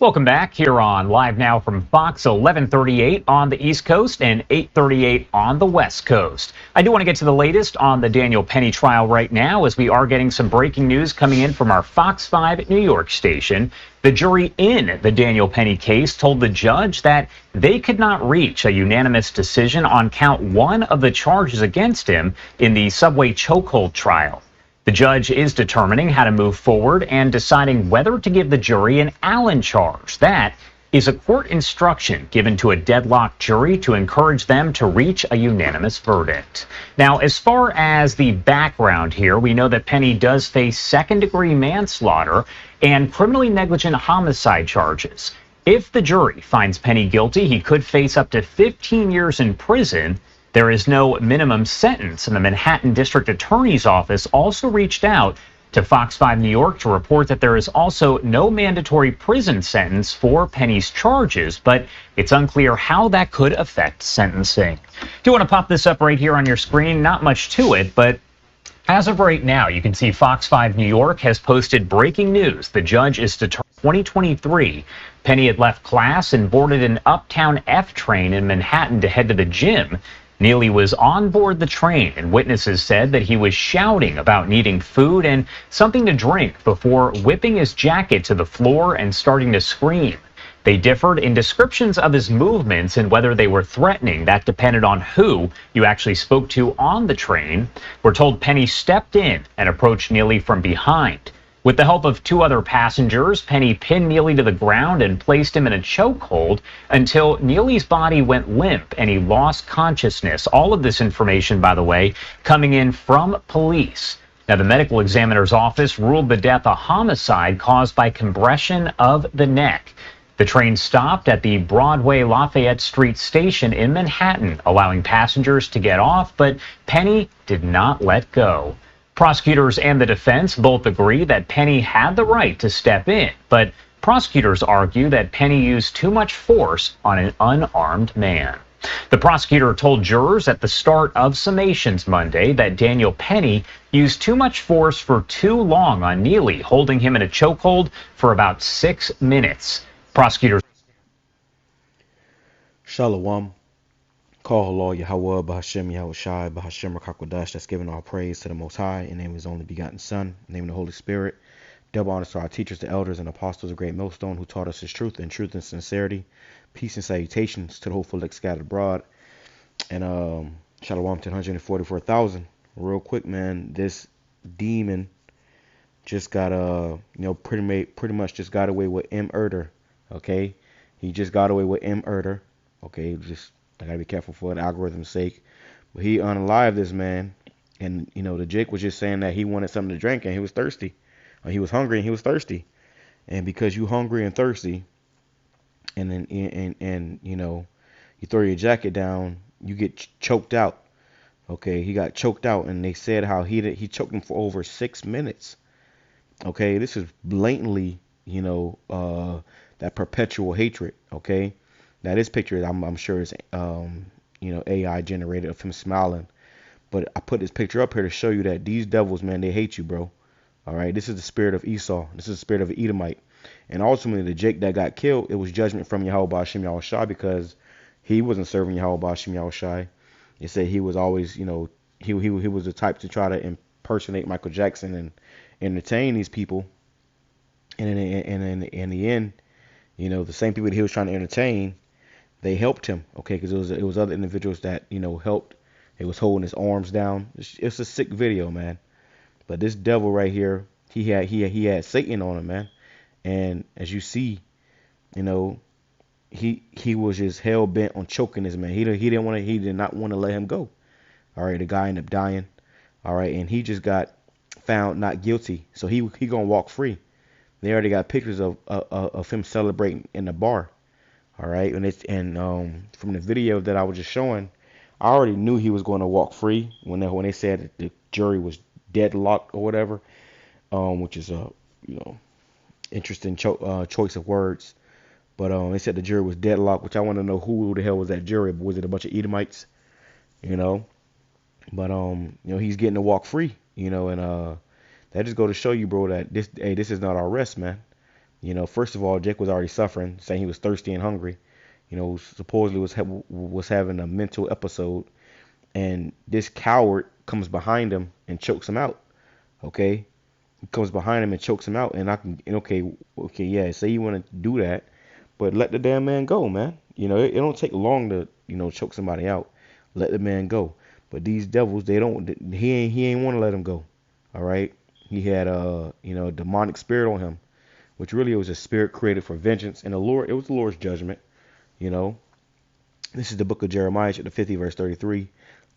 Welcome back here on Live Now from Fox, 11:38 on the East Coast and 8:38 on the West Coast. I do want to get to the latest on the Daniel Penny trial right now, as we are getting some breaking news coming in from our Fox 5 New York station. The jury in the Daniel Penny case told the judge that they could not reach a unanimous decision on count 1 of the charges against him in the subway chokehold trial. The judge is determining how to move forward and deciding whether to give the jury an Allen charge. That is a court instruction given to a deadlocked jury to encourage them to reach a unanimous verdict. Now, as far as the background here, we know that Penny does face second-degree manslaughter and criminally negligent homicide charges. If the jury finds Penny guilty, he could face up to 15 years in prison. There is no minimum sentence, and the Manhattan District Attorney's Office also reached out to Fox 5 New York to report that there is also no mandatory prison sentence for Penny's charges, but it's unclear how that could affect sentencing. Do you want to pop this up right here on your screen? Not much to it, but as of right now, you can see Fox 5 New York has posted breaking news. The judge is determined 2023. Penny had left class and boarded an Uptown F train in Manhattan to head to the gym. Neely was on board the train, and witnesses said that he was shouting about needing food and something to drink before whipping his jacket to the floor and starting to scream. They differed in descriptions of his movements and whether they were threatening. That depended on who you actually spoke to on the train. We're told Penny stepped in and approached Neely from behind. With the help of 2 other passengers, Penny pinned Neely to the ground and placed him in a chokehold until Neely's body went limp and he lost consciousness. All of this information, by the way, coming in from police. Now, the medical examiner's office ruled the death a homicide caused by compression of the neck. The train stopped at the Broadway Lafayette Street station in Manhattan, allowing passengers to get off, but Penny did not let go. Prosecutors and the defense both agree that Penny had the right to step in, but prosecutors argue that Penny used too much force on an unarmed man. The prosecutor told jurors at the start of summations Monday that Daniel Penny used too much force for too long on Neely, holding him in a chokehold for about 6 minutes. Prosecutors. Shalom. Call HALAL, YAHAWAH, BAHASHAM, YAHWASHI, BAHASHAM, QADASH. That's giving all praise to the Most High, in the name of His only begotten Son, in the name of the Holy Spirit. Double honors to our teachers, the elders, and apostles of Great Millstone, who taught us His truth and sincerity. Peace and salutations to the hopeful elect scattered abroad. And shalom to 144,000. Real quick, man, this demon just got pretty much just got away with murder. Okay, he just got away with murder. Okay, I gotta be careful for the algorithm's sake. But he unalived this man, and the Jake was just saying that he wanted something to drink and he was thirsty. Or he was hungry and he was thirsty. And because you hungry and thirsty, and then you throw your jacket down, you get choked out. Okay, he got choked out, and they said how he choked him for over 6 minutes. Okay, this is blatantly that perpetual hatred. Okay. Now this picture, I'm sure is AI generated of him smiling, but I put this picture up here to show you that these devils, man, they hate you, bro. All right, this is the spirit of Esau. This is the spirit of an Edomite, and ultimately the Jake that got killed, it was judgment from YAHAWASHI, because he wasn't serving YAHAWASHI. It said he was always, he was the type to try to impersonate Michael Jackson and entertain these people, and in the end, the same people that he was trying to entertain, they helped him, okay, because it was other individuals that helped. They was holding his arms down. It's a sick video, man. But this devil right here, he had Satan on him, man. And as you see, he was just hell bent on choking this man. He did not want to let him go. All right, the guy ended up dying. All right, and he just got found not guilty, so he gonna walk free. They already got pictures of him celebrating in the bar. All right, and from the video that I was just showing, I already knew he was going to walk free when they said that the jury was deadlocked or whatever, which is a interesting choice of words. But they said the jury was deadlocked, which I want to know who the hell was that jury. Was it a bunch of Edomites? But he's getting to walk free. And that just go to show you, bro, that this is not our rest, man. You know, first of all, Jake was already suffering, saying he was thirsty and hungry. You know, supposedly was having a mental episode, and this coward comes behind him and chokes him out. Okay, he comes behind him and chokes him out, and okay, yeah, say you want to do that, but let the damn man go, man. You know, it don't take long to choke somebody out. Let the man go. But these devils, they don't. He ain't want to let him go. All right, he had a demonic spirit on him, which really was a spirit created for vengeance, and it was the Lord's judgment. You know, this is the book of Jeremiah, chapter 50, verse 33.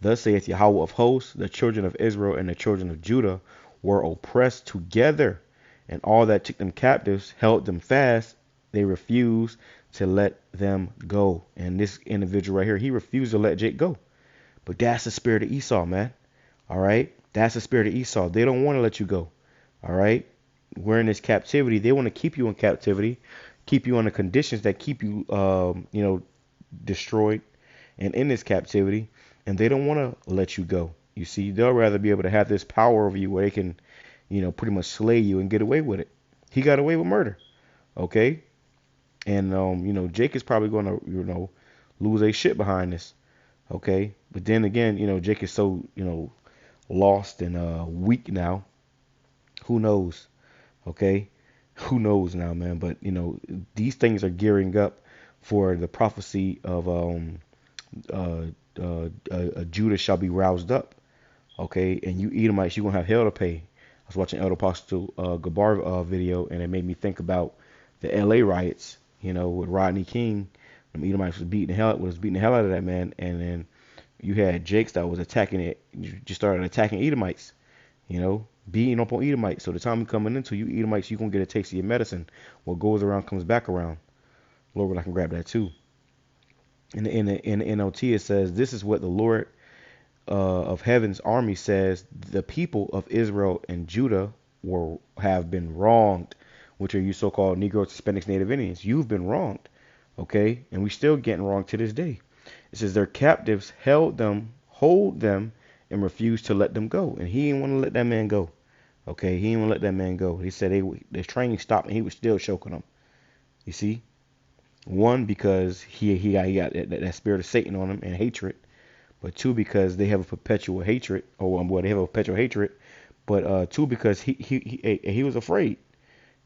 Thus saith Yahawah of hosts, the children of Israel and the children of Judah were oppressed together, and all that took them captives held them fast. They refused to let them go. And this individual right here, he refused to let Jake go. But that's the spirit of Esau, man. All right? That's the spirit of Esau. They don't want to let you go. All right? We're in this captivity. They want to keep you in captivity, keep you under conditions that keep you, destroyed and in this captivity, and they don't want to let you go. You see, they'll rather be able to have this power over you where they can, pretty much slay you and get away with it. He got away with murder, okay? And Jake is probably going to, lose a shit behind this, okay? But then again, Jake is so, lost and weak now. Who knows, okay? Who knows now, man? But these things are gearing up for the prophecy of Judah shall be roused up, okay? And you Edomites, you're gonna have hell to pay. I was watching Elder Apostle Gabar video, and it made me think about the L.A. riots, with Rodney King. The Edomites was beating the hell out of that man, and then you had Jakes that was attacking it. You just started attacking Edomites, beating up on Edomites. So the time you're coming into you Edomites, you're gonna get a taste of your medicine. What goes around comes back around. Lord, I can grab that too. In the NLT, it says, "This is what the Lord of Heaven's army says: the people of Israel and Judah have been wronged," which are you so-called Negroes, Hispanics, Native Indians. You've been wronged, okay? And we still getting wronged to this day. It says their captives hold them, and refused to let them go. And he didn't want to let that man go, okay? He didn't want to let that man go. He said the training stopped, and he was still choking them. You see? One, because he got that spirit of Satan on him and hatred, but two, because they have a perpetual hatred, but two, because he was afraid.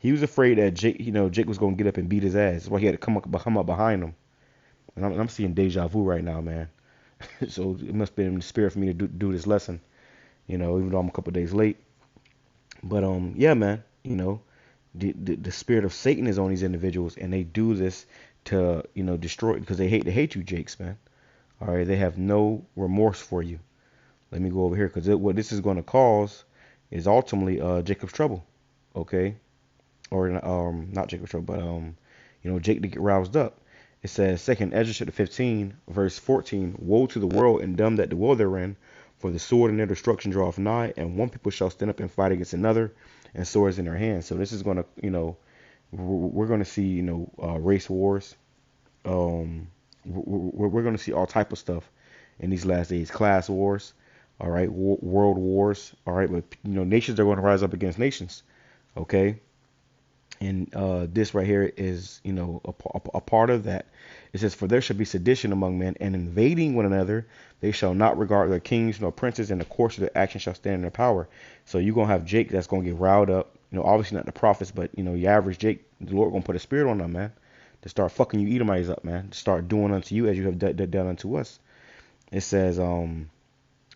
He was afraid that Jake was gonna get up and beat his ass. That's why he had to come up behind him. And I'm seeing deja vu right now, man. So it must be in the spirit for me to do this lesson, even though I'm a couple days late. But yeah, man, the spirit of Satan is on these individuals, and they do this to destroy, because they hate you, Jakes, man. All right, they have no remorse for you. Let me go over here, because what this is going to cause is ultimately Jacob's trouble, okay? Or not Jacob's trouble, but Jake to get roused up. It says 2nd Ezra chapter 15 verse 14, "Woe to the world and them that dwell therein, for the sword and their destruction draweth nigh, and one people shall stand up and fight against another, and swords in their hands." So this is going to, we're going to see, race wars. We're going to see all type of stuff in these last days. Class wars, all right, world wars, all right. But nations are going to rise up against nations, okay. And this right here is, a part of that. It says, "For there shall be sedition among men, and invading one another. They shall not regard their kings nor princes, and the course of their action shall stand in their power." So you're going to have Jake that's going to get riled up. Obviously not the prophets, but, your average Jake, the Lord going to put a spirit on them, man, to start fucking you Edomites up, man, to start doing unto you as you have done unto us. It says, "And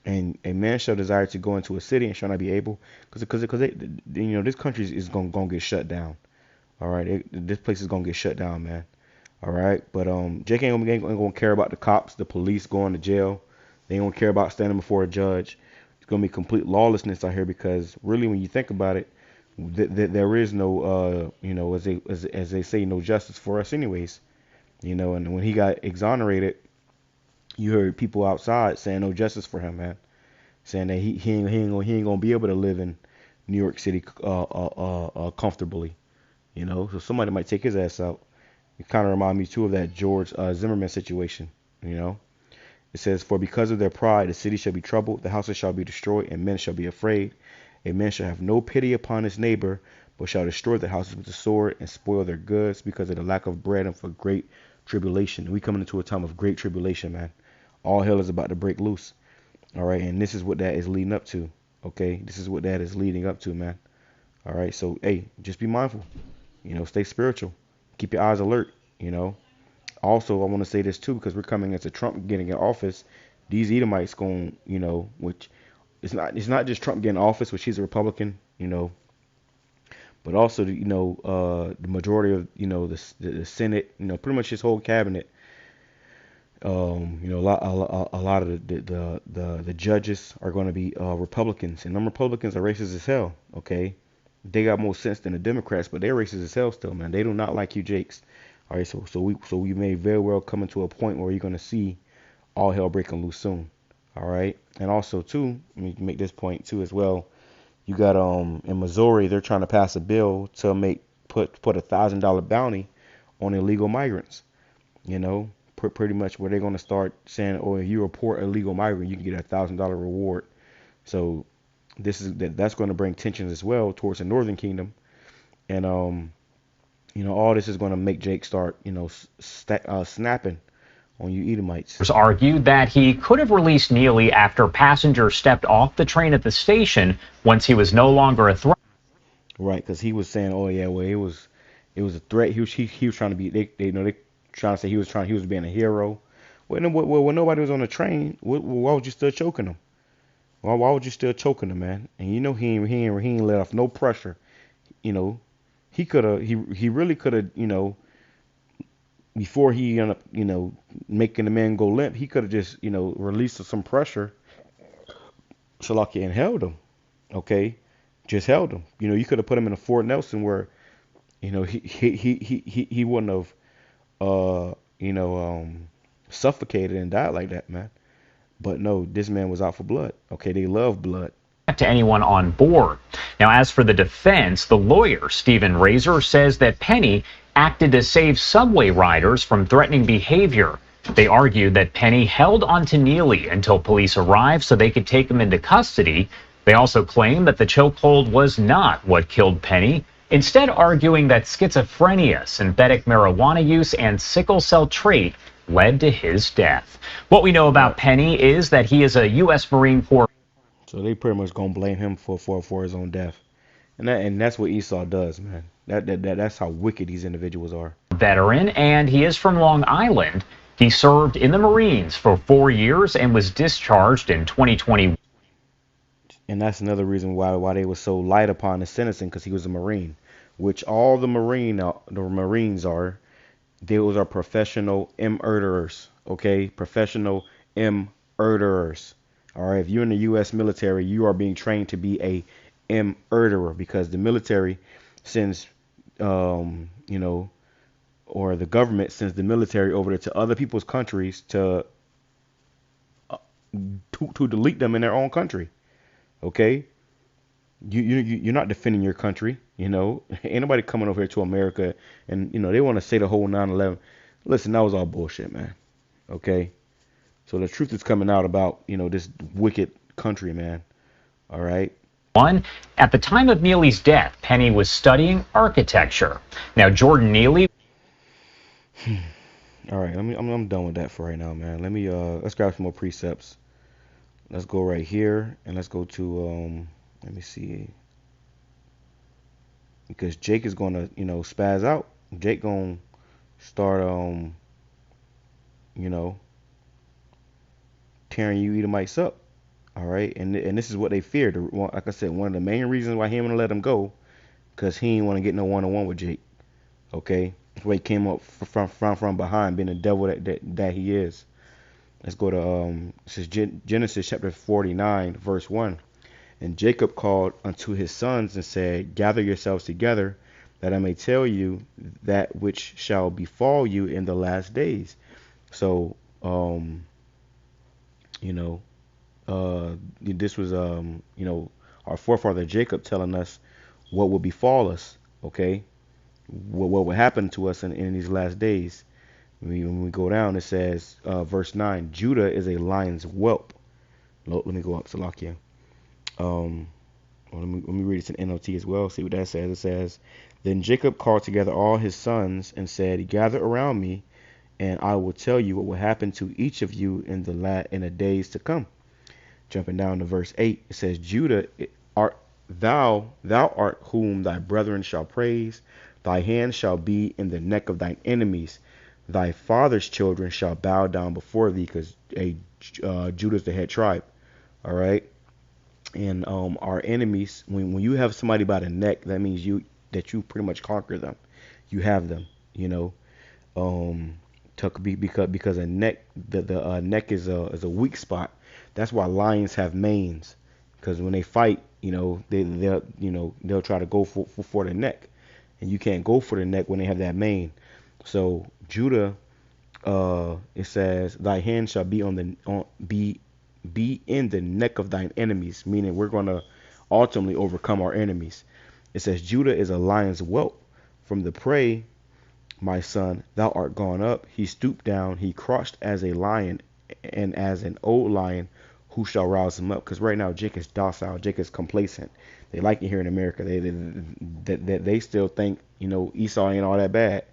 a man shall desire to go into a city and shall not be able," because this country is going to get shut down. All right, this place is gonna get shut down, man. All right, but Jake ain't gonna care about the cops, the police going to jail. They ain't gonna care about standing before a judge. It's gonna be complete lawlessness out here, because really, when you think about it, there is no, as they say, no justice for us, anyways. And when he got exonerated, you heard people outside saying no justice for him, man, saying that he ain't gonna be able to live in New York City comfortably. So somebody might take his ass out. It kind of reminds me too of that George Zimmerman situation. It says, "For because of their pride, the city shall be troubled, the houses shall be destroyed, and men shall be afraid. A man shall have no pity upon his neighbor, but shall destroy the houses with the sword and spoil their goods because of the lack of bread and for great tribulation. We coming into a time of great tribulation, man. All hell is about to break loose. All right, and this is what that is leading up to. Okay, this is what that is leading up to, man. All right, so hey, just be mindful. Stay spiritual. Keep your eyes alert. Also, I want to say this too, because we're coming into Trump getting in office. These Edomites going, which it's not just Trump getting in office, which he's a Republican, but also the majority of the Senate, pretty much his whole cabinet. A lot of the judges are going to be Republicans, and them Republicans are racist as hell. Okay, they got more sense than the Democrats, but they're racist as hell still, man. They do not like you, Jakes. All right, so we may very well come into a point where you're going to see all hell breaking loose soon. All right, and also too, let me make this point too as well. You got in Missouri, they're trying to pass a bill to put $1,000 bounty on illegal migrants. Pretty much where they're going to start saying, oh, if you report a illegal migrant, you can get $1,000 reward. So that's going to bring tensions as well towards the Northern Kingdom, and all this is going to make Jake start snapping on you Edomites. Argued that he could have released Neely after passengers stepped off the train at the station once he was no longer a threat. Right, because he was saying, oh yeah, well it was a threat. He was trying to be they trying to say he was being a hero. When nobody was on the train, why would you still choking him? Why would you still choking him, man? And he ain't let off no pressure. He really could have, before he ended up, making the man go limp, he could have just, released some pressure, and held him. Okay, just held him. You could have put him in a Fort Nelson where, he wouldn't have, suffocated and died like that, man. But no, this man was out for blood. Okay, they love blood. To anyone on board. Now, as for the defense, the lawyer, Stephen Razor, says that Penny acted to save subway riders from threatening behavior. They argued that Penny held onto Neely until police arrived so they could take him into custody. They also claim that the chokehold was not what killed Penny, instead arguing that schizophrenia, synthetic marijuana use, and sickle cell trait led to his death. What we know about Penny is that he is a U.S. Marine Corps. So they pretty much gonna blame him for his own death, and that's what Esau does, man. That's how wicked these individuals are. Veteran, and he is from Long Island. He served in the Marines for 4 years and was discharged in 2020. And that's another reason why they were so light upon his sentencing, because he was a Marine, which all the Marines are. Those are professional murderers. Okay, professional murderers. All right, if you're in the U.S. military, you are being trained to be a murderer, because the military sends, or the government sends the military over to other people's countries to delete them in their own country. Okay, you're not defending your country. Ain't nobody coming over here to America and they want to say the whole 9/11. Listen, that was all bullshit, man. Okay. So the truth is coming out about, this wicked country, man. All right. At the time of Neely's death, Penny was studying architecture. Now, Jordan Neely. All right. I'm done with that for right now, man. Let's grab some more precepts. Let's go right here and let's go to, let me see. Because Jake is going to, spaz out. Jake going to start, tearing you Edomites up. All right, and this is what they feared. Like I said, one of the main reasons why he didn't want to let him go, because he didn't want to get no one-on-one with Jake. Okay, that's why he came up from behind, being the devil that he is. Let's go to this is Genesis chapter 49, verse 1. And Jacob called unto his sons and said, Gather yourselves together, that I may tell you that which shall befall you in the last days. So, this was, our forefather Jacob telling us what will befall us, okay? What will happen to us in these last days. When we go down, it says, verse 9, Judah is a lion's whelp. Let me go up, Salakia. Well, let me read it in NLT as well. See what that says. It says, "Then Jacob called together all his sons and said, 'Gather around me, and I will tell you what will happen to each of you in the days to come.'" Jumping down to verse 8, it says, "Judah, art thou art whom thy brethren shall praise. Thy hand shall be in the neck of thine enemies. Thy father's children shall bow down before thee," because Judah's the head tribe. All right. And our enemies, when you have somebody by the neck, that means you pretty much conquer them. You have them, because a neck, the neck is a weak spot. That's why lions have manes, because when they fight, they'll try to go for the neck, and you can't go for the neck when they have that mane. So Judah, it says, "Thy hand shall be be in the neck of thine enemies," meaning we're going to ultimately overcome our enemies. It says, "Judah is a lion's whelp. From the prey, my son, thou art gone up. He stooped down, he crouched as a lion, and as an old lion, who shall rouse him up?" Because right now, Jake is docile, Jake is complacent. They like it here in America. They still think, Esau ain't all that bad.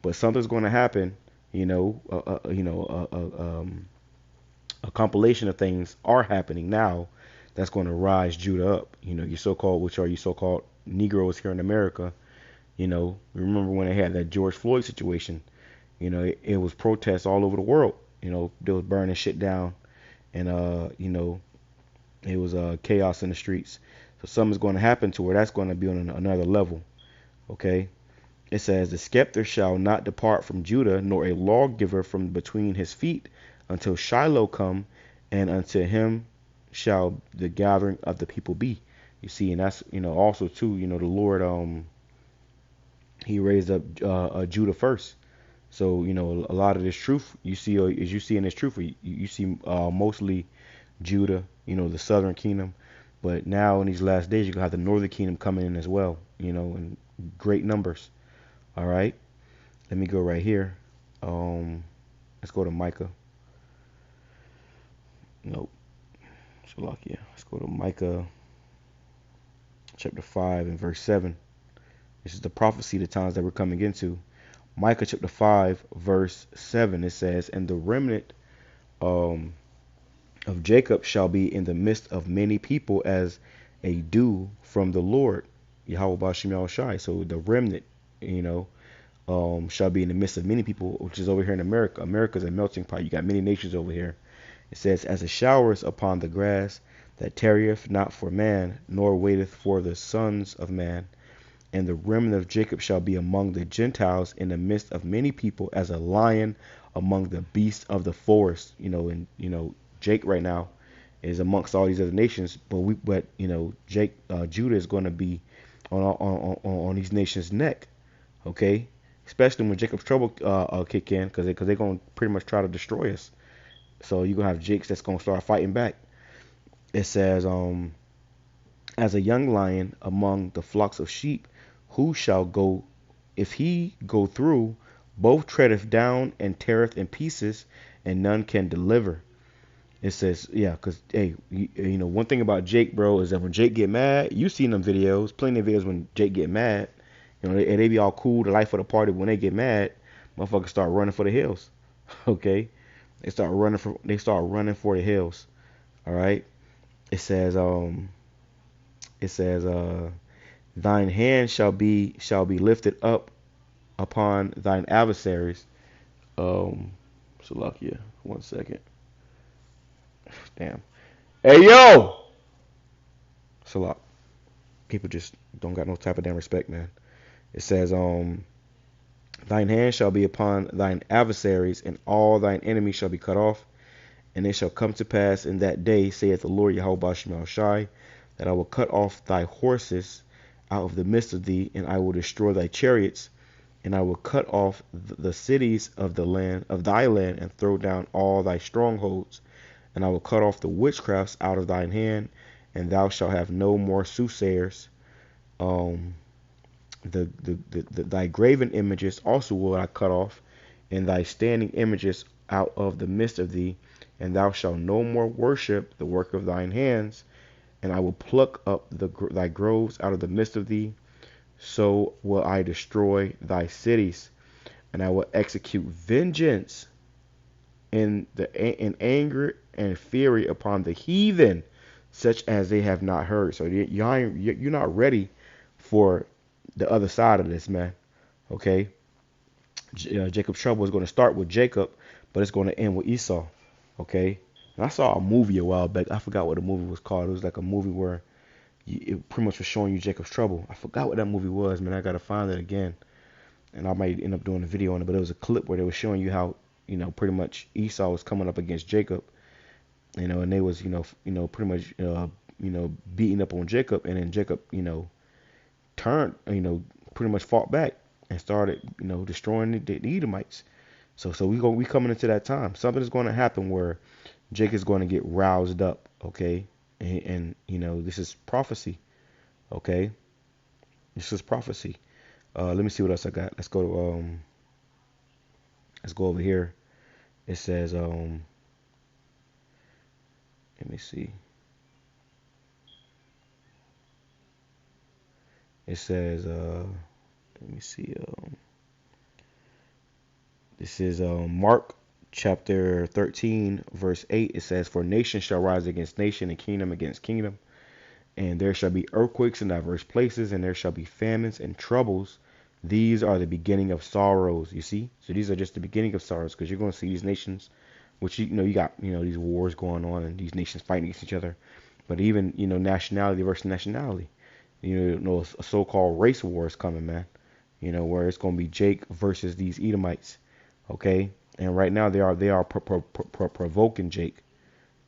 But something's going to happen, a compilation of things are happening now that's going to rise Judah up. Your so-called Negroes here in America. Remember when they had that George Floyd situation? It was protests all over the world. They was burning shit down, and it was chaos in the streets. So something's going to happen to where that's going to be on another level. Okay. It says, "The scepter shall not depart from Judah, nor a lawgiver from between his feet, until Shiloh come, and unto him shall the gathering of the people be." You see, and that's also too, the Lord he raised up Judah first. So a lot of this truth you see in this truth, you see mostly Judah, the southern kingdom, but now in these last days you're gonna have the northern kingdom coming in as well, in great numbers. All right, let me go right here. Let's go to Micah. Nope. Shalakia. Let's go to Micah chapter 5 and verse 7. This is the prophecy, the times that we're coming into. Micah chapter 5 verse 7, it says, "And the remnant of Jacob shall be in the midst of many people as a dew from the Lord." YAHAWASHI. So the remnant, shall be in the midst of many people, which is over here in America. America's a melting pot. You got many nations over here. It says, "As the showers upon the grass, that tarrieth not for man, nor waiteth for the sons of man. And the remnant of Jacob shall be among the Gentiles in the midst of many people, as a lion among the beasts of the forest." Jake right now is amongst all these other nations, but Judah is going to be on these nations' neck, okay? Especially when Jacob's trouble kick in, because they're going to pretty much try to destroy us. So you're going to have Jakes that's going to start fighting back. It says, "As a young lion among the flocks of sheep, who shall go, if he go through, both treadeth down and teareth in pieces, and none can deliver." It says, yeah, because, hey, one thing about Jake, bro, is that when Jake get mad, you seen them videos, plenty of videos when Jake get mad, they be all cool, the life of the party. When they get mad, motherfuckers start running for the hills, okay? They start running for the hills, all right? It says, "Thine hand shall be lifted up upon thine adversaries." Salakia, 1 second. Damn. Hey, yo! Salak. People just don't got no type of damn respect, man. It says, "Thine hand shall be upon thine adversaries, and all thine enemies shall be cut off. And it shall come to pass in that day, saith the Lord Yahawah, that I will cut off thy horses out of the midst of thee, and I will destroy thy chariots, and I will cut off the cities of thy land, and throw down all thy strongholds. And I will cut off the witchcrafts out of thine hand, and thou shalt have no more soothsayers. Thy graven images also will I cut off, and thy standing images out of the midst of thee, and thou shalt no more worship the work of thine hands, and I will pluck up thy groves out of the midst of thee. So will I destroy thy cities, and I will execute vengeance in anger and fury upon the heathen, such as they have not heard. So you're not ready for the other side of this, man. Okay, Jacob's trouble is going to start with Jacob, but it's going to end with Esau. Okay, and I saw a movie a while back. I forgot what the movie was called. It was like a movie where it pretty much was showing you Jacob's trouble. I forgot what that movie was, man. I gotta find it again, and I might end up doing a video on it. But it was a clip where they were showing you how, pretty much Esau was coming up against Jacob, and they was, pretty much, beating up on Jacob, and then Jacob, turned, pretty much fought back and started, destroying the Edomites. So we coming into that time. Something is going to happen where Jacob's going to get roused up, okay? And this is prophecy, okay? This is prophecy. Let me see what else I got. Let's go over here. It says, let me see. It says, let me see. This is Mark chapter 13, verse 8. It says, for nation shall rise against nation, and kingdom against kingdom. And there shall be earthquakes in diverse places, and there shall be famines and troubles. These are the beginning of sorrows. You see? So these are just the beginning of sorrows, because you're going to see these nations, which, you got, these wars going on, and these nations fighting against each other. But even, nationality versus nationality. A so-called race war is coming, man. Where it's going to be Jake versus these Edomites. Okay? And right now they are provoking Jake.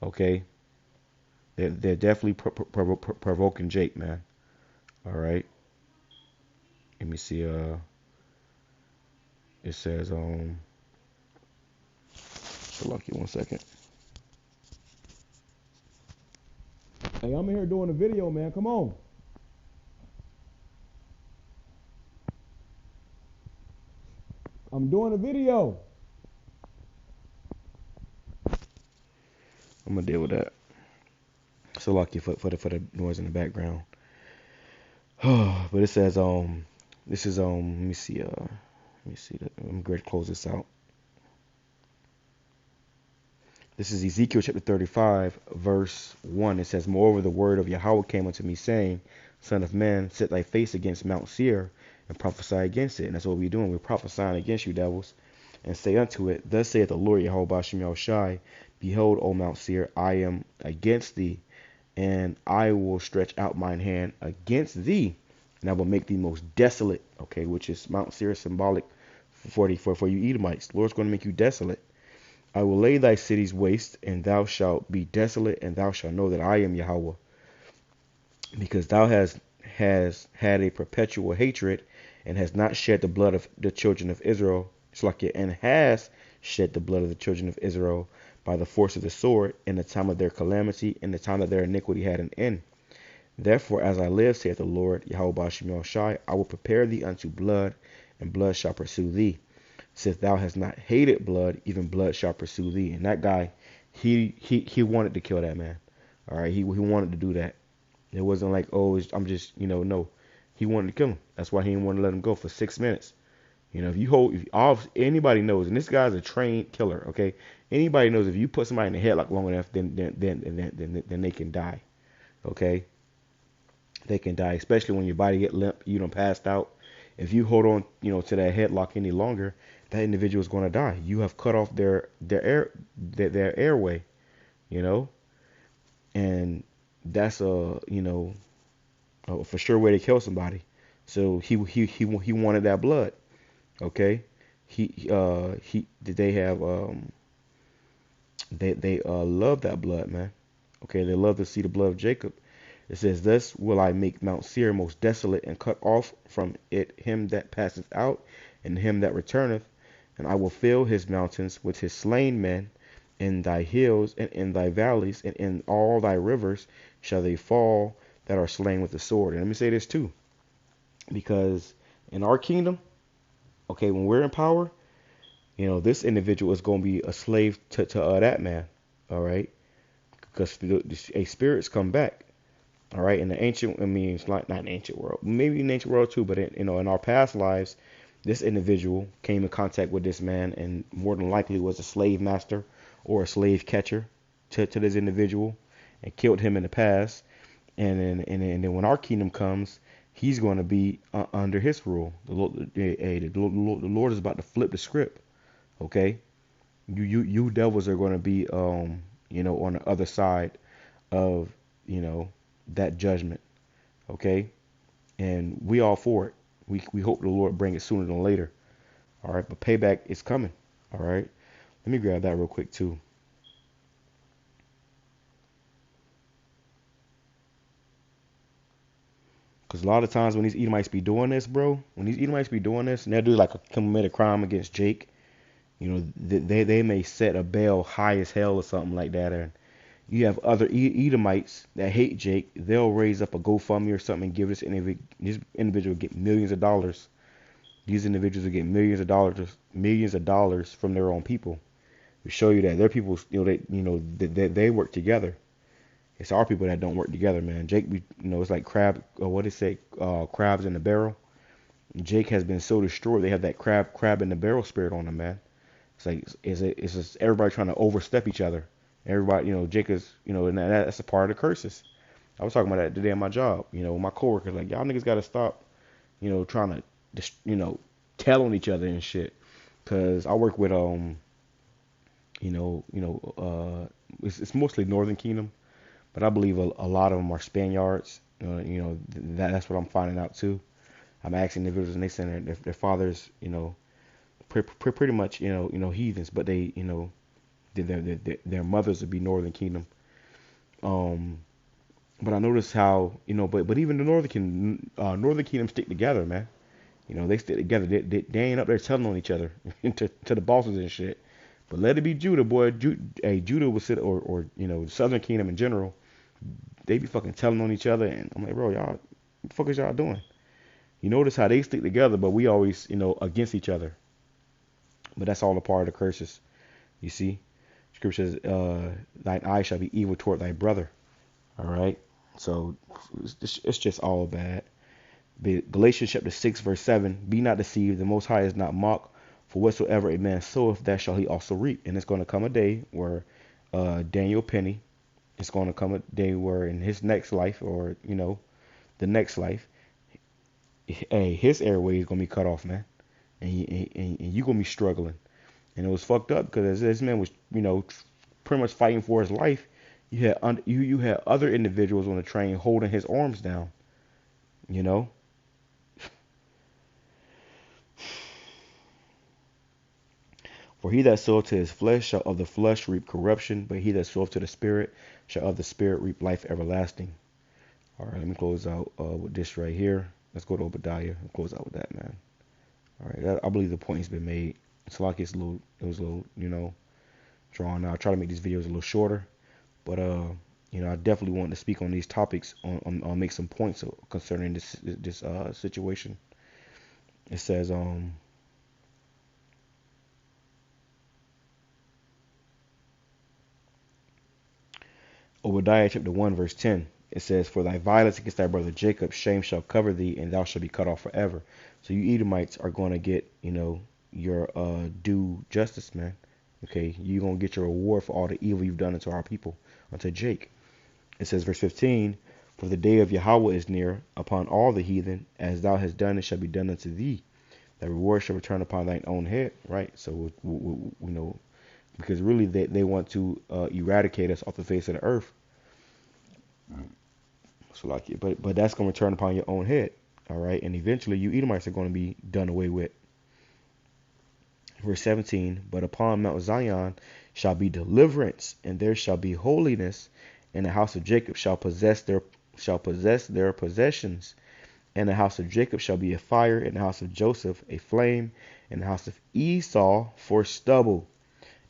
Okay? They're definitely provoking Jake, man. All right. Let me see. It says so lucky 1 second. Hey, I'm here doing a video, man. Come on. I'm doing a video. I'm gonna deal with that. So lucky for the noise in the background. But it says this is let me see I'm going to close this out. This is Ezekiel chapter 35 verse 1. It says, moreover the word of Yahweh came unto me, saying, son of man, set thy face against Mount Seir and prophesy against it. And that's what we're doing. We're prophesying against you, devils, and say unto it, thus saith the Lord Yahweh BAHASHAM YAHWASHI, behold, O Mount Seir, I am against thee, and I will stretch out mine hand against thee, and I will make thee most desolate. Okay, which is Mount Seir, symbolic for you Edomites. The Lord's going to make you desolate. I will lay thy cities waste, and thou shalt be desolate, and thou shalt know that I am Yahweh, because thou hast had a perpetual hatred, and has not shed the blood of the children of Israel, and has shed the blood of the children of Israel by the force of the sword in the time of their calamity, in the time that their iniquity had an end. Therefore, as I live, saith the Lord, Yahweh BAHASHAM YAHWASHI, I will prepare thee unto blood, and blood shall pursue thee. Since thou hast not hated blood, even blood shall pursue thee. And that guy, he wanted to kill that man. All right, he wanted to do that. It wasn't like, oh, I'm just, no. He wanted to kill him. That's why he didn't want to let him go for 6 minutes. If anybody knows, and this guy's a trained killer, okay? Anybody knows if you put somebody in the headlock long enough, then they can die, okay? They can die, especially when your body get limp, you done passed out. If you hold on, to that headlock any longer, that individual is going to die. You have cut off their airway, and that's a for sure way to kill somebody. So he wanted that blood, okay? They love that blood, man. Okay, they love to see the blood of Jacob. It says, thus will I make Mount Seir most desolate, and cut off from it him that passeth out, and him that returneth. And I will fill his mountains with his slain men. In thy hills and in thy valleys and in all thy rivers shall they fall that are slain with the sword. And let me say this too, because in our kingdom, okay, when we're in power, this individual is going to be a slave to that man, all right? Because spirits come back. All right, in the ancient, I mean, it's not in the ancient world, maybe in the ancient world too, but in our past lives, this individual came in contact with this man, and more than likely was a slave master or a slave catcher to this individual, and killed him in the past. And then when our kingdom comes, he's going to be under his rule. The Lord is about to flip the script. Okay, you devils are going to be on the other side of that judgment. Okay, and we all for it. We hope the Lord bring it sooner than later. All right, but payback is coming. All right, let me grab that real quick too. Because a lot of times when these Edomites be doing this, bro, when these Edomites be doing this, and they'll do like commit a crime against Jake, they may set a bail high as hell or something like that, and you have other Edomites that hate Jake. They'll raise up a GoFundMe or something and give this individual get millions of dollars. These individuals will get millions of dollars from their own people. To show you that their people, they work together. It's our people that don't work together, man. Jake, it's like crabs in the barrel. Jake has been so destroyed. They have that crab in the barrel spirit on them, man. It's like it's just everybody trying to overstep each other. Everybody, Jake is, and that's a part of the curses. I was talking about that today at my job. My coworkers like, y'all niggas got to stop, trying to just, tell on each other and shit. Cause I work with it's mostly Northern Kingdom, but I believe a lot of them are Spaniards. That's what I'm finding out too. I'm asking individuals, and they saying their fathers, pretty much, heathens, but they, their mothers would be Northern Kingdom. But I noticed how, but even the Northern Kingdom stick together, man. They stick together. They ain't up there telling on each other to the bosses and shit. But let it be Judah, boy. Judah would sit, or the Southern Kingdom in general. They be fucking telling on each other, and I'm like, bro, y'all, what the fuck is y'all doing? You notice how they stick together, but we always, against each other. But that's all a part of the curses. You see, Scripture says, "Thine eye shall be evil toward thy brother." All right, so it's just all bad. Galatians chapter 6 verse 7: Be not deceived; the Most High is not mocked. For whatsoever a man soweth, that shall he also reap. And it's going to come a day where Daniel Penny, it's going to come a day where in his next life, or the next life, his airway is going to be cut off, man, and you're going to be struggling. And it was fucked up because this man was, pretty much fighting for his life. You had other individuals on the train holding his arms down, For he that soweth to his flesh shall of the flesh reap corruption, but he that soweth to the Spirit shall of the Spirit reap life everlasting. All right, let me close out with this right here. Let's go to Obadiah and close out with that, man. All right, I believe the point has been made. It's like it was a little, drawn out. I try to make these videos a little shorter, but I definitely want to speak on these topics, on make some points concerning this situation. It says Obadiah chapter 1 verse 10. It says, "For thy violence against thy brother Jacob, shame shall cover thee, and thou shalt be cut off forever." So you Edomites are going to get, your due justice, man. Okay, you're going to get your reward for all the evil you've done unto our people, unto Jake. It says, verse 15, "For the day of Yahweh is near upon all the heathen. As thou hast done, it shall be done unto thee. Thy reward shall return upon thine own head." Right? So, because really they want to eradicate us off the face of the earth. So but that's going to return upon your own head. All right, and eventually you Edomites are going to be done away with. Verse 17, "But upon Mount Zion shall be deliverance, and there shall be holiness, and the house of Jacob shall possess their possessions. And the house of Jacob shall be a fire, and the house of Joseph a flame, and the house of Esau for stubble.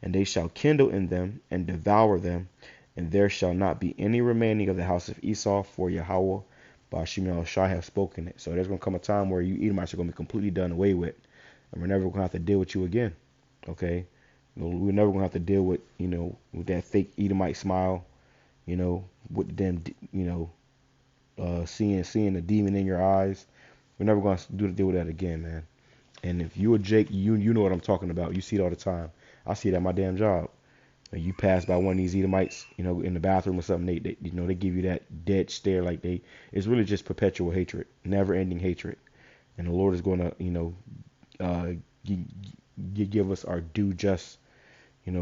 And they shall kindle in them and devour them, and there shall not be any remaining of the house of Esau, for Yahawah, BAHASHAM YAHWASHI have spoken it." So there's going to come a time where you Edomites are going to be completely done away with, and we're never going to have to deal with you again. Okay, we're never going to have to deal with with that fake Edomite smile, with them, seeing the demon in your eyes. We're never going to deal with that again, man. And if you a Jake, you know what I'm talking about. You see it all the time. I see it at my damn job. When you pass by one of these Edomites, in the bathroom or something, they give you that dead stare, like it's really just perpetual hatred, never-ending hatred. And the Lord is going to, give us our due just,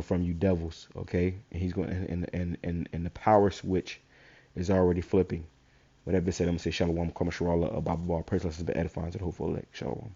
from you devils, okay? And He's going, and the power switch is already flipping. With that being said, I'm gonna say shalom, kama sharala, ababa, praise, blessings, be edifying to the whole elect. Shalom.